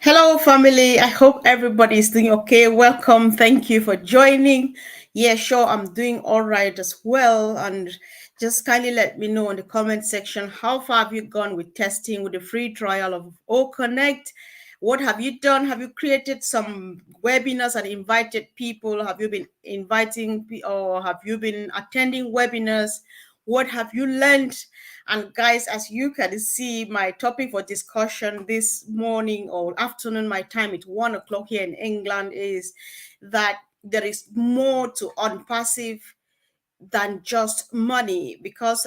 Hello, family. I hope everybody is doing okay. Welcome. Thank you for joining. Yeah, sure. I'm doing all right as well. And just kindly let me know in the comment section how far have you gone with testing with the free trial of O Connect? What have you done? Have you created some webinars and invited people? Have you been inviting or have you been attending webinars? What have you learned? And guys, as you can see, my topic for discussion this morning or afternoon, my time, it's 1 o'clock here in England, is that there is more to unpassive than just money because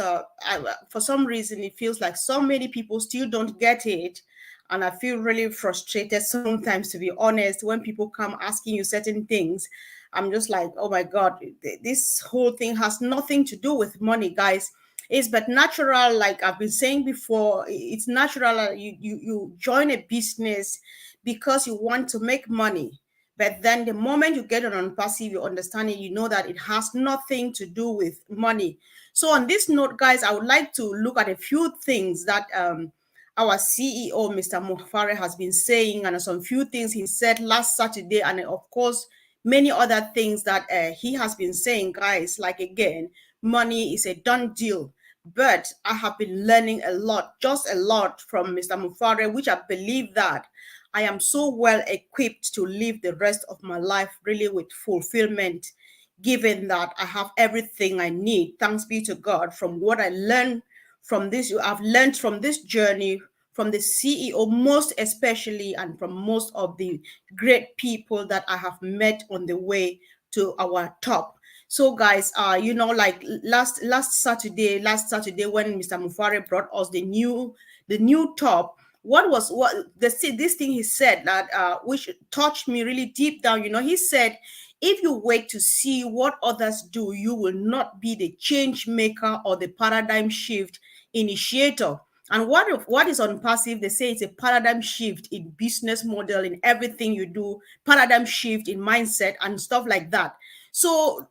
for some reason it feels like so many people still don't get it, and I feel really frustrated sometimes, to be honest, when people come asking you certain things. I'm just like, oh my god, this whole thing has nothing to do with money, guys. It's but natural, like I've been saying before. It's natural that you join a business because you want to make money, but then the moment you get on passive, you understand it, you know that it has nothing to do with money. So on this note, guys, I would like to look at a few things that our CEO, Mr. Mufare, has been saying, and some few things he said last Saturday, and of course, many other things that he has been saying, guys. Like, again, money is a done deal. But I have been learning a lot, just a lot from Mr. Mufare, which I believe that I am so well equipped to live the rest of my life really with fulfillment, given that I have everything I need. Thanks be to God from what I learned from this. I've learned from this journey, from the CEO, most especially, and from most of the great people that I have met on the way to our top. So, guys, like last Saturday when Mr. Mufare brought us the new top. What this thing he said that which touched me really deep down. He said, if you wait to see what others do, you will not be the change maker or the paradigm shift initiator. And what is on passive? They say it's a paradigm shift in business model, in everything you do, paradigm shift in mindset and stuff like that. So,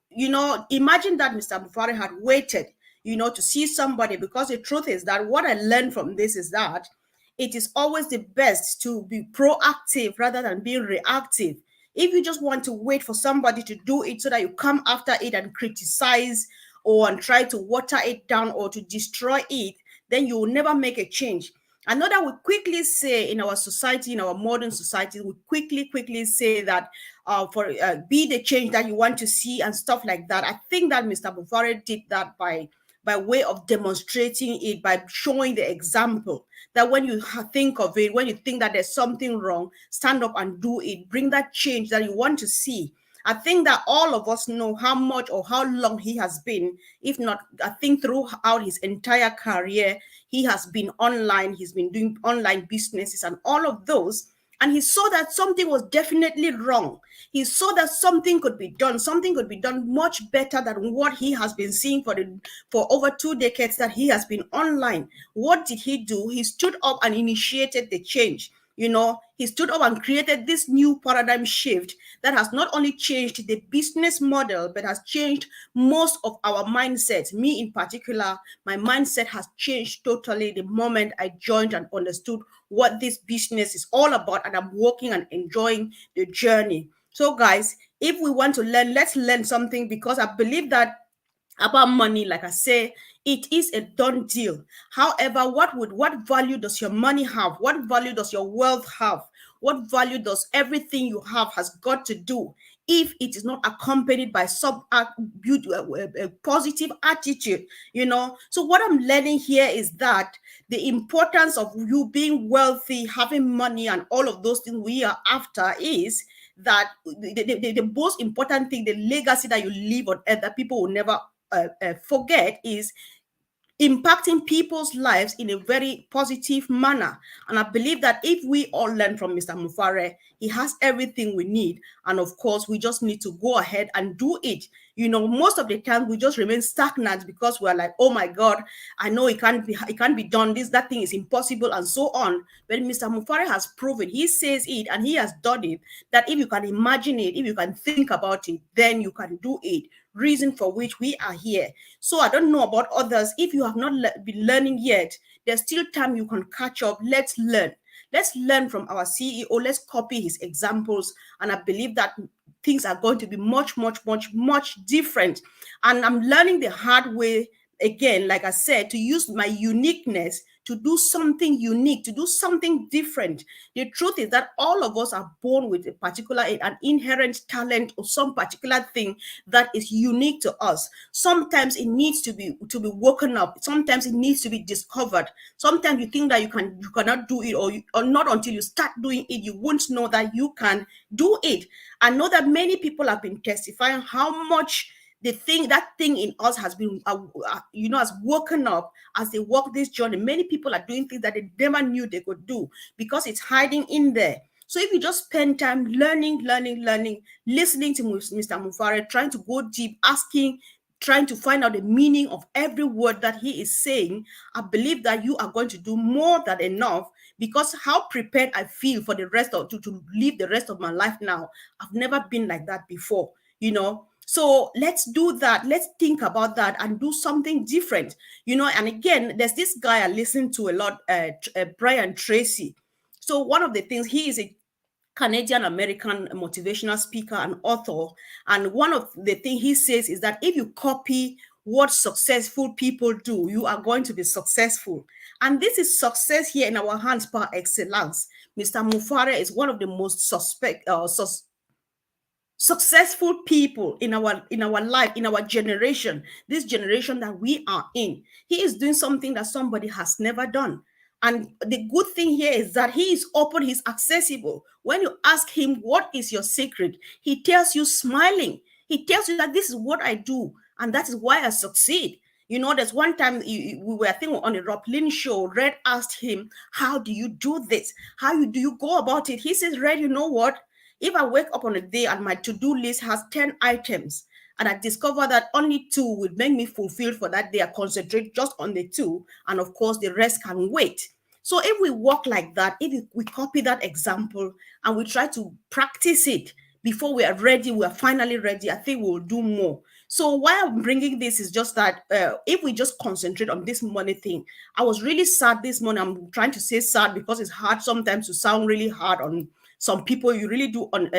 imagine that Mr. Bufari had waited, to see somebody, because the truth is that what I learned from this is that it is always the best to be proactive rather than being reactive. If you just want to wait for somebody to do it so that you come after it and criticize or and try to water it down or to destroy it, then you will never make a change. I know that we quickly say in our society, in our modern society, we quickly say that for be the change that you want to see and stuff like that. I think that Mr. Bufari did that by way of demonstrating it, by showing the example that when you think of it, when you think that there's something wrong, stand up and do it, bring that change that you want to see. I think that all of us know how much or how long he has been, if not, I think throughout his entire career, he has been online, he's been doing online businesses and all of those. And he saw that something was definitely wrong. He saw that something could be done much better than what he has been seeing for over 2 decades that he has been online. What did he do? He stood up and initiated the change. He stood up and created this new paradigm shift that has not only changed the business model, but has changed most of our mindsets. Me in particular, my mindset has changed totally the moment I joined and understood what this business is all about, and I'm working and enjoying the journey. So, guys, if we want to learn, let's learn something, because I believe that about money, like I say, it is a done deal. However, what value does your money have? What value does your wealth have? What value does everything you have has got to do if it is not accompanied by some a positive attitude? So what I'm learning here is that the importance of you being wealthy, having money, and all of those things we are after is that the most important thing, the legacy that you leave on earth that people will never forget, is impacting people's lives in a very positive manner. And I believe that if we all learn from Mr. Mufare, he has everything we need. And of course, we just need to go ahead and do it. Most of the time we just remain stagnant because we're like, oh my God, I know it can't be done. That thing is impossible and so on. But Mr. Mufare has proven, he says it and he has done it, that if you can imagine it, if you can think about it, then you can do it. Reason for which we are here. So I don't know about others. If you have not been learning yet, there's still time you can catch up. Let's learn. Let's learn from our CEO. Let's copy his examples. And I believe that things are going to be much, much, much, much different. And I'm learning the hard way again, like I said, to use my uniqueness to do something unique, to do something different. The truth is that all of us are born with a particular, an inherent talent or some particular thing that is unique to us. Sometimes it needs to be woken up. Sometimes it needs to be discovered. Sometimes you think that you cannot do it, or not until you start doing it, you won't know that you can do it. I know that many people have been testifying how much that thing in us has been, has woken up as they walk this journey. Many people are doing things that they never knew they could do because it's hiding in there. So if you just spend time learning, listening to Mr. Mufare, trying to go deep, asking, trying to find out the meaning of every word that he is saying, I believe that you are going to do more than enough, because how prepared I feel for the rest of to live the rest of my life now. I've never been like that before, So let's do that. Let's think about that and do something different, And again, there's this guy I listen to a lot, Brian Tracy. So one of the things, he is a Canadian American motivational speaker and author. And one of the things he says is that if you copy what successful people do, you are going to be successful. And this is success here in our hands par excellence. Mr. Mufare is one of the most successful people in our life, in our generation, this generation that we are in. He is doing something that somebody has never done. And the good thing here is that he is open, he's accessible. When you ask him, what is your secret? He tells you smiling. He tells you that this is what I do, and that is why I succeed. There's one time we were, I think, on a Rob Lynn show. Red asked him, how do you do this? Do you go about it? He says, Red, you know what? If I wake up on a day and my to-do list has 10 items, and I discover that only 2 will make me fulfilled for that day, I concentrate just on the 2, and of course the rest can wait. So if we work like that, if we copy that example and we try to practice it before we are ready, we are finally ready, I think we will do more. So why I'm bringing this is just that if we just concentrate on this money thing. I was really sad this morning. I'm trying to say sad because it's hard sometimes to sound really hard on some people you really do on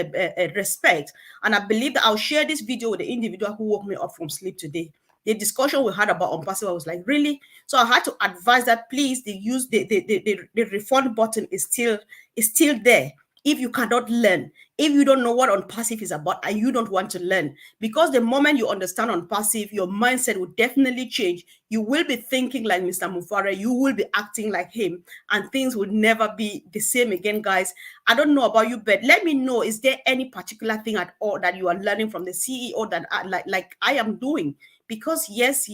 respect. And I believe that I'll share this video with the individual who woke me up from sleep today. The discussion we had about ONPASSIVE, I was like, really? So I had to advise that please, the refund button is still there. If you cannot learn, if you don't know what ONPASSIVE is about and you don't want to learn, because the moment you understand ONPASSIVE, your mindset will definitely change. You will be thinking like Mr. Mufare, you will be acting like him, and things will never be the same again, guys. I don't know about you, but let me know, is there any particular thing at all that you are learning from the CEO that like I am doing? Because yes,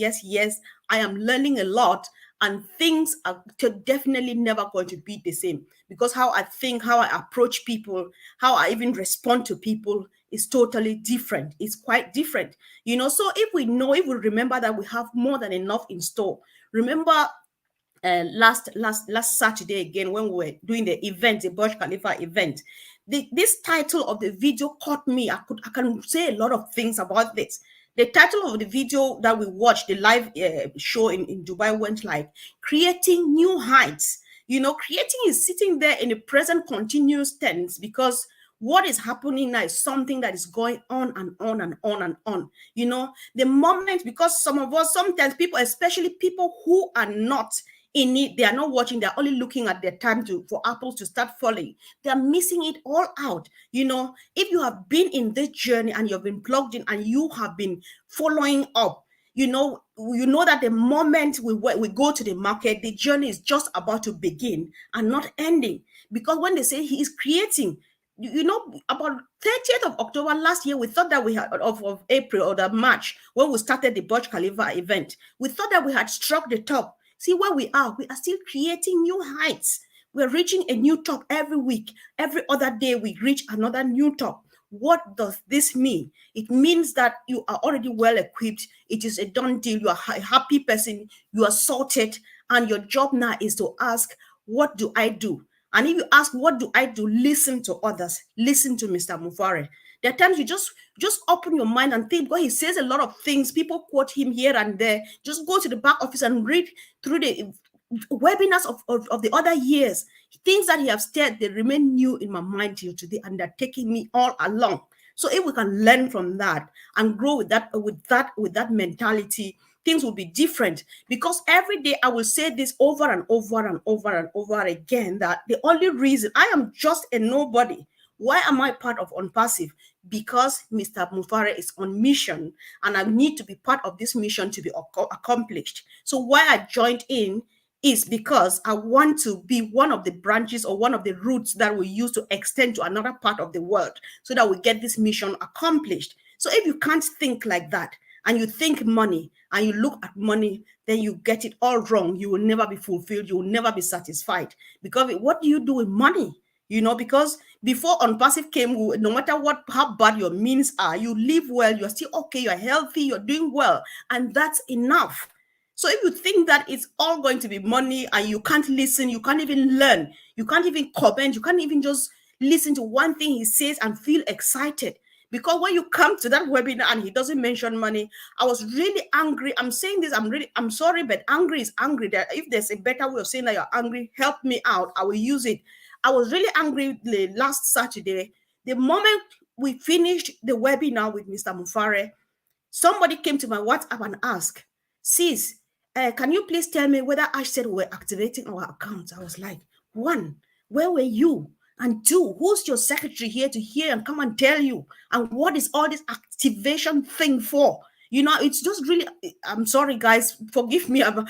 I am learning a lot, and things are definitely never going to be the same, because how I think, how I approach people, how I even respond to people is totally different. It's quite different, So if we remember that we have more than enough in store. Remember last Saturday again, when we were doing the event, the Burj Khalifa event, this title of the video caught me. I can say a lot of things about this. The title of the video that we watched, the live show in Dubai, went like creating new heights. Creating is sitting there in the present continuous tense, because what is happening now is something that is going on and on and on and on. The moment, because some of us, sometimes people, especially people who are not in it, they are not watching, they're only looking at their time for apples to start falling. They're missing it all out. If you have been in this journey and you've been plugged in and you have been following up, you know that the moment we go to the market, the journey is just about to begin and not ending. Because when they say he is creating, about 30th of October last year, we thought that we had, of April or the March, when we started the Burj Khalifa event, we thought that we had struck the top. See where we are still creating new heights. We're reaching a new top every week. Every other day we reach another new top. What does this mean? It means that you are already well equipped. It is a done deal. You are a happy person. You are sorted. And your job now is to ask, what do I do? And if you ask, what do I do? Listen to others. Listen to Mr. Mufare. There are times you just open your mind and think, because he says a lot of things. People quote him here and there. Just go to the back office and read through webinars of the other years, things that he have said, they remain new in my mind till today, and they're taking me all along. So if we can learn from that and grow with that mentality, things will be different. Because every day I will say this over and over and over and over again, that the only reason I am just a nobody, why am I part of ONPASSIVE? Because Mr. Mufare is on mission, and I need to be part of this mission to be accomplished. So why I joined in is because I want to be one of the branches or one of the roots that we use to extend to another part of the world, so that we get this mission accomplished. So if you can't think like that, and you think money and you look at money, then you get it all wrong. You will never be fulfilled. You will never be satisfied. Because what do you do with money? Because before ONPASSIVE came, no matter how bad your means are, you live well, you're still okay, you're healthy, you're doing well, and that's enough. So if you think that it's all going to be money and you can't listen, you can't even learn, you can't even comment, you can't even just listen to one thing he says and feel excited. Because when you come to that webinar and he doesn't mention money, I was really angry. I'm saying this, I'm sorry, but angry is angry. That if there's a better way of saying that you're angry, help me out, I will use it. I was really angry last Saturday. The moment we finished the webinar with Mr. Mufare, somebody came to my WhatsApp and asked, sis, can you please tell me whether Ash said we're activating our accounts? I was like, one, where were you? And two, who's your secretary here to hear and come and tell you? And what is all this activation thing for? It's just really, I'm sorry, guys, forgive me. I'm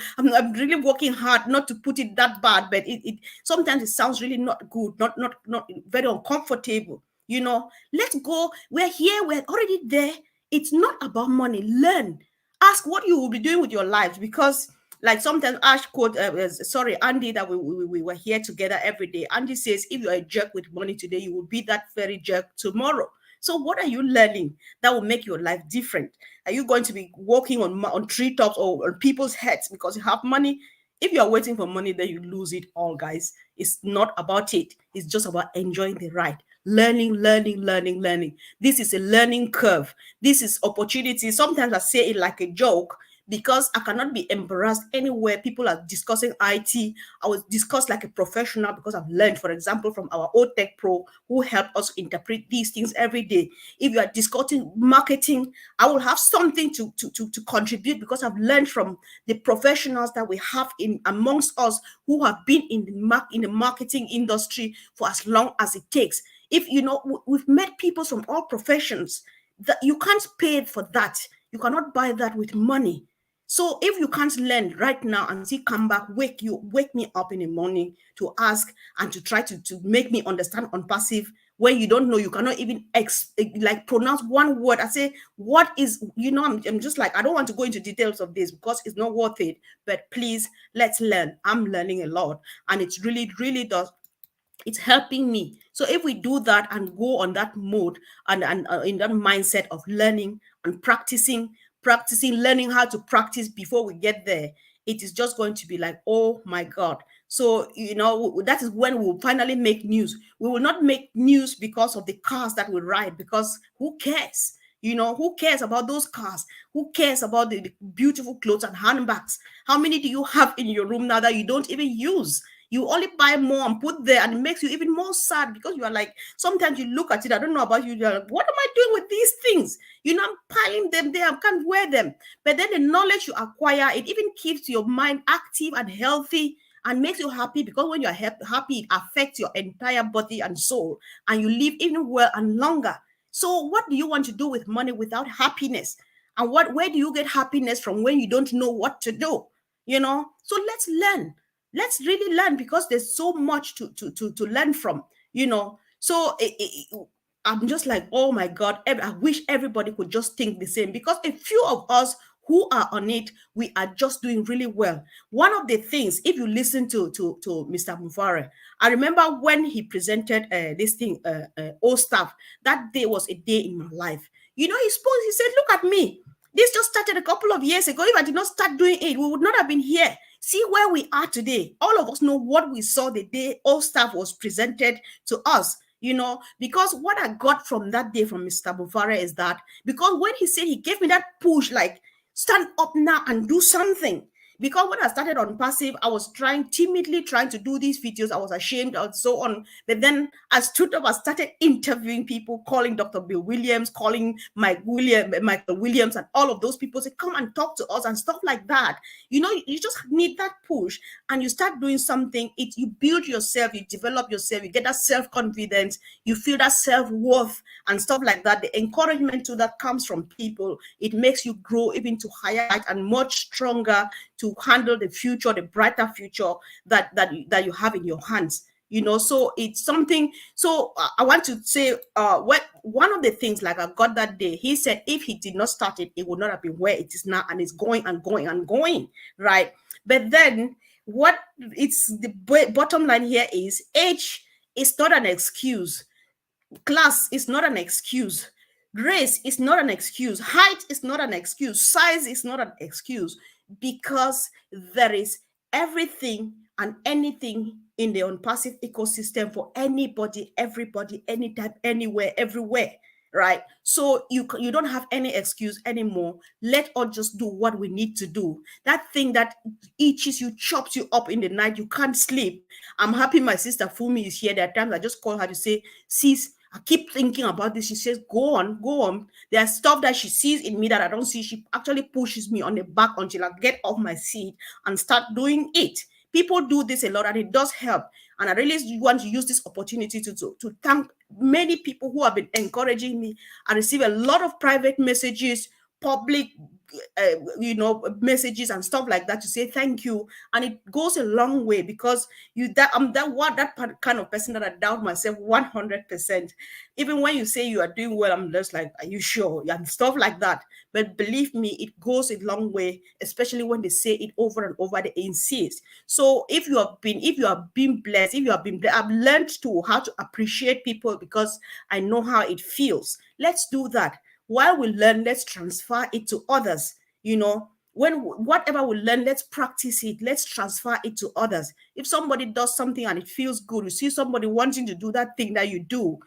really working hard not to put it that bad, but it sometimes it sounds really not good, not very uncomfortable. Let's go. We're here. We're already there. It's not about money. Learn. Ask what you will be doing with your lives, because like sometimes Ash quote, Andy, that we were here together every day. Andy says, if you're a jerk with money today, you will be that very jerk tomorrow. So what are you learning that will make your life different? Are you going to be walking on treetops or on people's heads because you have money? If you are waiting for money, then you lose it all, guys. It's not about it. It's just about enjoying the ride. Learning. This is a learning curve. This is opportunity. Sometimes I say it like a joke, because I cannot be embarrassed anywhere people are discussing IT. I will discuss like a professional, because I've learned, for example, from our old tech pro who help us interpret these things every day. If you are discussing marketing, I will have something to contribute, because I've learned from the professionals that we have in amongst us who have been in the marketing industry for as long as it takes. If we've met people from all professions, that you can't pay for that. You cannot buy that with money. So if you can't learn right now and see come back, wake me up in the morning to ask and to try to make me understand ONPASSIVE, when you don't know, you cannot even pronounce one word. I say, what is, I'm just like, I don't want to go into details of this because it's not worth it, but please, let's learn. I'm learning a lot, and it's really does. It's helping me. So if we do that and go on that mode and in that mindset of learning and practicing, learning how to practice before we get there, it is just going to be like, oh my God. So, that is when we'll finally make news. We will not make news because of the cars that we ride, because who cares? Who cares about those cars? Who cares about the beautiful clothes and handbags? How many do you have in your room now that you don't even use? You only buy more and put there, and it makes you even more sad, because you are like, sometimes you look at it, I don't know about you, you're like, what am I doing with these things? I'm piling them there, I can't wear them. But then the knowledge you acquire, it even keeps your mind active and healthy and makes you happy, because when you're happy, it affects your entire body and soul, and you live even well and longer. So what do you want to do with money without happiness? And where do you get happiness from when you don't know what to do? So let's learn. Let's really learn, because there's so much to learn from. So I'm just like, oh my God, I wish everybody could just think the same, because a few of us who are on it, we are just doing really well. One of the things, if you listen to Mr. Mufare, I remember when he presented this thing, all staff, that day was a day in my life. He said, look at me. This just started a couple of years ago. If I did not start doing it, we would not have been here. See where we are today. All of us know what we saw the day all staff was presented to us, because what I got from that day from Mr. Mufare is that, because when he said, he gave me that push, like, stand up now and do something. because when I started on passive, I was timidly trying to do these videos. I was ashamed and so on. But then I stood up, I started interviewing people, calling Dr. Bill Williams, calling Michael Williams, and all of those people say, come and talk to us and stuff like that. You just need that push, and you start doing something. You build yourself, you develop yourself, you get that self-confidence, you feel that self-worth and stuff like that. The encouragement to that comes from people. It makes you grow even to higher height and much stronger to handle the future, the brighter future that you have in your hands. So it's something. So I want to say, one of the things like I got that day, he said if he did not start it, it would not have been where it is now, and it's going and going and going, right? But then what it's the bottom line here is age is not an excuse. Class is not an excuse. Race is not an excuse. Height is not an excuse. Size is not an excuse, because there is everything and anything in the ONPASSIVE ecosystem for anybody, everybody, anytime, anywhere, everywhere, right? So you don't have any excuse anymore. Let us just do what we need to do. That thing that itches you, chops you up in the night, you can't sleep. I'm happy my sister Fumi is here. There are times I just call her to say, sis, I keep thinking about this. She says, go on, go on. There's stuff that she sees in me that I don't see. She actually pushes me on the back until I get off my seat and start doing it. People do this a lot, and it does help. And I really want to use this opportunity to thank many people who have been encouraging me. I receive a lot of private messages, public messages and stuff like that to say thank you, and it goes a long way, because I'm that kind of person that I doubt myself 100%. Even when you say you are doing well, I'm just like, are you sure? And stuff like that. But believe me, it goes a long way, especially when they say it over and over, they insist. So if you have been blessed, I've learned how to appreciate people, because I know how it feels. Let's do that. While we learn, let's transfer it to others. When whatever we learn, let's practice it. Let's transfer it to others. If somebody does something and it feels good, you see somebody wanting to do that thing that you do,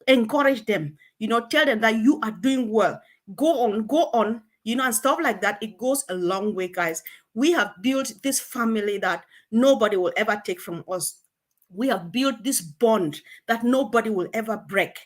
encourage them. Tell them that you are doing well. Go on, and stuff like that. It goes a long way, guys. We have built this family that nobody will ever take from us. We have built this bond that nobody will ever break.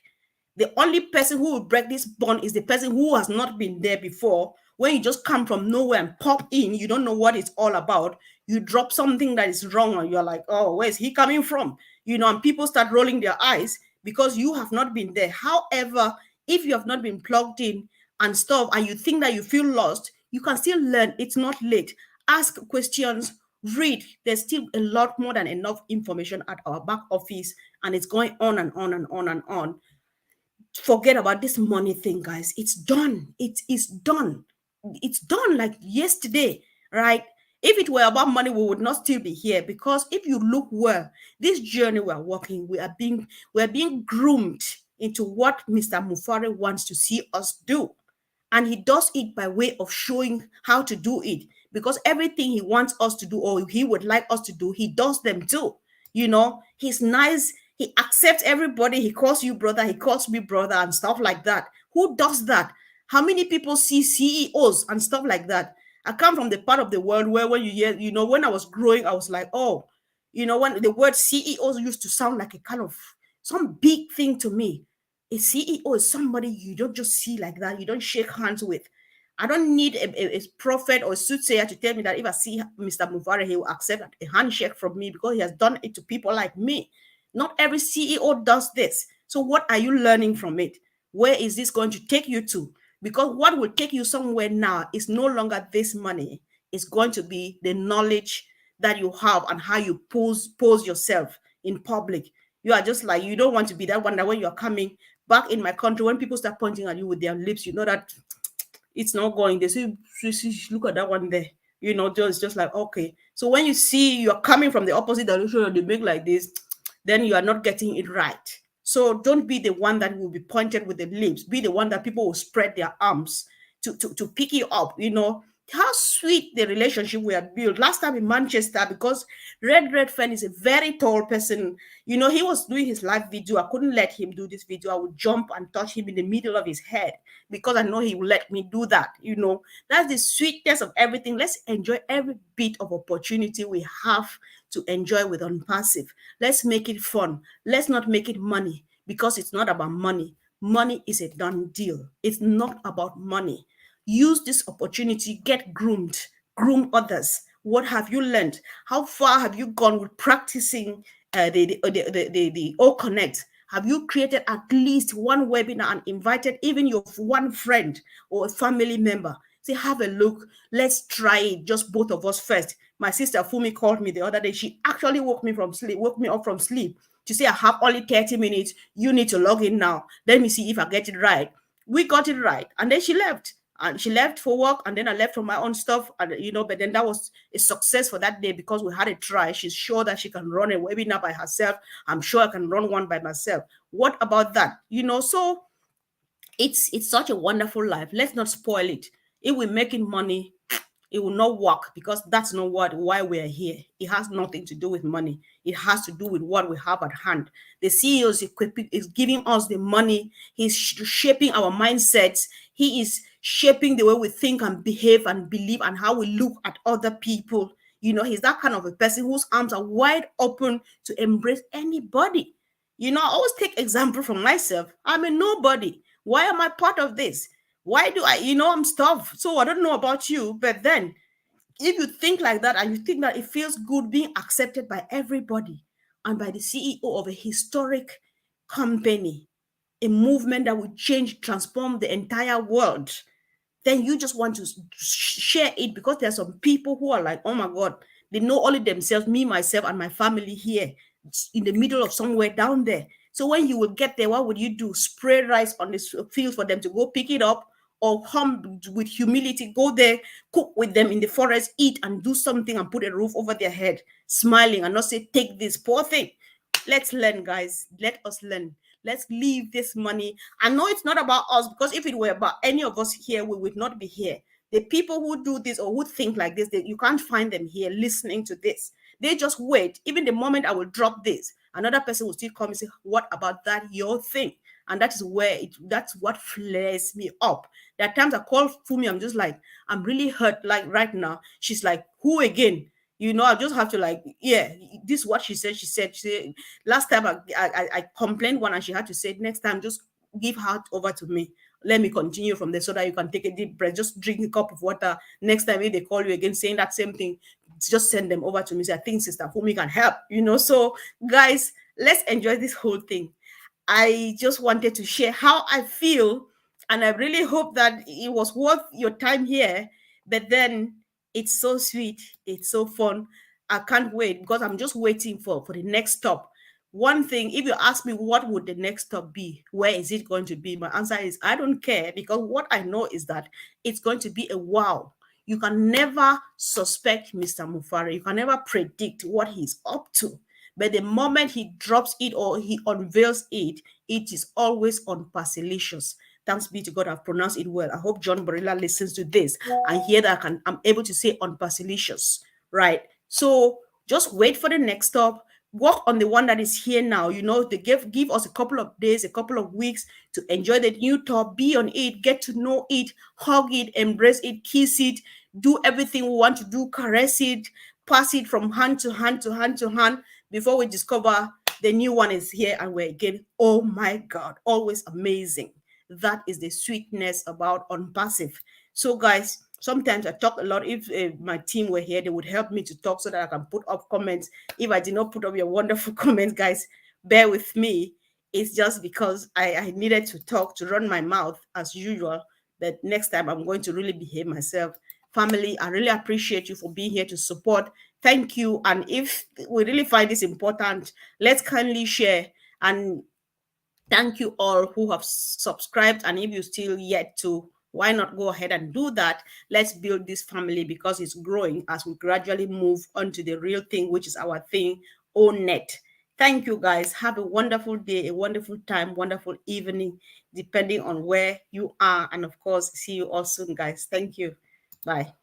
The only person who will break this bond is the person who has not been there before. When you just come from nowhere and pop in, you don't know what it's all about. You drop something that is wrong, and you're like, oh, where's he coming from? And people start rolling their eyes because you have not been there. However, if you have not been plugged in and stuff, and you think that you feel lost, you can still learn. It's not late. Ask questions, read. There's still a lot more than enough information at our back office, and it's going on and on and on and on. Forget about this money thing, guys. It's done. It is done. It's done like yesterday, right? If it were about money, we would not still be here, because if you look well, this journey we're walking, we are being groomed into what Mr. Mufare wants to see us do. And he does it by way of showing how to do it, because everything he wants us to do, or he would like us to do, he does them too. He's nice. He accepts everybody. He calls you brother. He calls me brother and stuff like that. Who does that? How many people see CEOs and stuff like that? I come from the part of the world where when you hear, when I was growing, I was like, oh, when the word CEOs used to sound like a kind of some big thing to me. A CEO is somebody you don't just see like that. You don't shake hands with. I don't need a prophet or a soothsayer to tell me that if I see Mr. Mufare, he will accept a handshake from me, because he has done it to people like me. Not every CEO does this. So what are you learning from it? Where is this going to take you to? Because what will take you somewhere now is no longer this money. It's going to be the knowledge that you have and how you pose yourself in public. You are just like, you don't want to be that one that when you're coming back in my country, when people start pointing at you with their lips, you know that it's not going. They say, look at that one there. Just like, okay. So when you see you're coming from the opposite direction and they make like this, then you are not getting it right. So don't be the one that will be pointed with the lips. Be the one that people will spread their arms to pick you up. how sweet the relationship we have built last time in Manchester, because Red Fan is a very tall person. You know, he was doing his live video. I couldn't let him do this video. I would jump and touch him in the middle of his head because I know he will let me do that. You know, that's the sweetness of everything. Let's enjoy every bit of opportunity we have to enjoy with ONPASSIVE. Let's make it fun. Let's not make it money, because it's not about money. Money is a done deal. It's not about money. Use this opportunity, get groomed, groom others. What have you learned? How far have you gone with practicing the O Connect? Have you created at least one webinar and invited even your one friend or a family member? Say, have a look. Let's try it. Just both of us first. My sister Fumi called me the other day. She actually woke me up from sleep to say, I have only 30 minutes. You need to log in now. Let me see if I get it right. We got it right. And then she left. And she left for work, and then I left for my own stuff. And but then that was a success for that day because we had a try. She's sure that she can run a webinar by herself. I'm sure I can run one by myself. What about that? So it's such a wonderful life. Let's not spoil it. If we're making money, it will not work, because that's not why we're here. It has nothing to do with money. It has to do with what we have at hand. The CEO is giving us the money. He's shaping our mindsets. He is shaping the way we think and behave and believe and how we look at other people. He's that kind of a person whose arms are wide open to embrace anybody. I always take example from myself. I'm a nobody. Why am I part of this? Why do I'm stuffed. So I don't know about you, but then if you think like that and you think that it feels good being accepted by everybody and by the CEO of a historic company, a movement that would transform the entire world, then you just want to share it, because there are some people who are like, oh my God, they know only themselves, me, myself, and my family here in the middle of somewhere down there. So when you will get there, what would you do? Spray rice on this field for them to go pick it up, or come with humility, go there, cook with them in the forest, eat and do something and put a roof over their head, smiling, and not say, take this poor thing. Let's learn, guys. Let us learn. Let's leave this money. I know it's not about us, because if it were about any of us here, we would not be here. The people who do this or who think like this, you can't find them here listening to this. They just wait. Even the moment I will drop this, another person will still come and say, what about that, your thing? And that is that's what flares me up. There are times I call Fumi, I'm just like, I'm really hurt, like right now. She's like, who again? I just have to this is what she said. She said last time I complained one, and she had to say, next time just give her over to me. Let me continue from there so that you can take a deep breath. Just drink a cup of water. Next time if they call you again saying that same thing, just send them over to me. Say, I think Sister Fumi can help. So guys, let's enjoy this whole thing. I just wanted to share how I feel, and I really hope that it was worth your time here. But then it's so sweet, it's so fun. I can't wait, because I'm just waiting for the next stop. One thing, if you ask me what would the next stop be, where is it going to be, my answer is I don't care, because what I know is that it's going to be a wow. You can never suspect Mr. Mufari. You can never predict what he's up to. But the moment he drops it or he unveils it, it is always unparcelicious. Thanks be to God, I've pronounced it well. I hope John Barilla listens to this and hear that I'm able to say unparcelicious, right? So just wait for the next stop. Work on the one that is here now. To give us a couple of days, a couple of weeks to enjoy the new top, be on it, get to know it, hug it, embrace it, kiss it, do everything we want to do, caress it, pass it from hand to hand to hand to hand, before we discover the new one is here and we're again, oh my God, always amazing. That is the sweetness about ONPASSIVE. So guys, sometimes I talk a lot. If my team were here, they would help me to talk so that I can put up comments. If I did not put up your wonderful comments, guys, bear with me. It's just because I needed to talk, to run my mouth as usual. But next time I'm going to really behave myself. Family, I really appreciate you for being here to support. Thank you. And if we really find this important, let's kindly share. And thank you all who have subscribed. And if you still yet to, why not go ahead and do that? Let's build this family, because it's growing as we gradually move on to the real thing, which is our thing, ONET. Thank you, guys. Have a wonderful day, a wonderful time, wonderful evening, depending on where you are. And of course, see you all soon, guys. Thank you. Bye.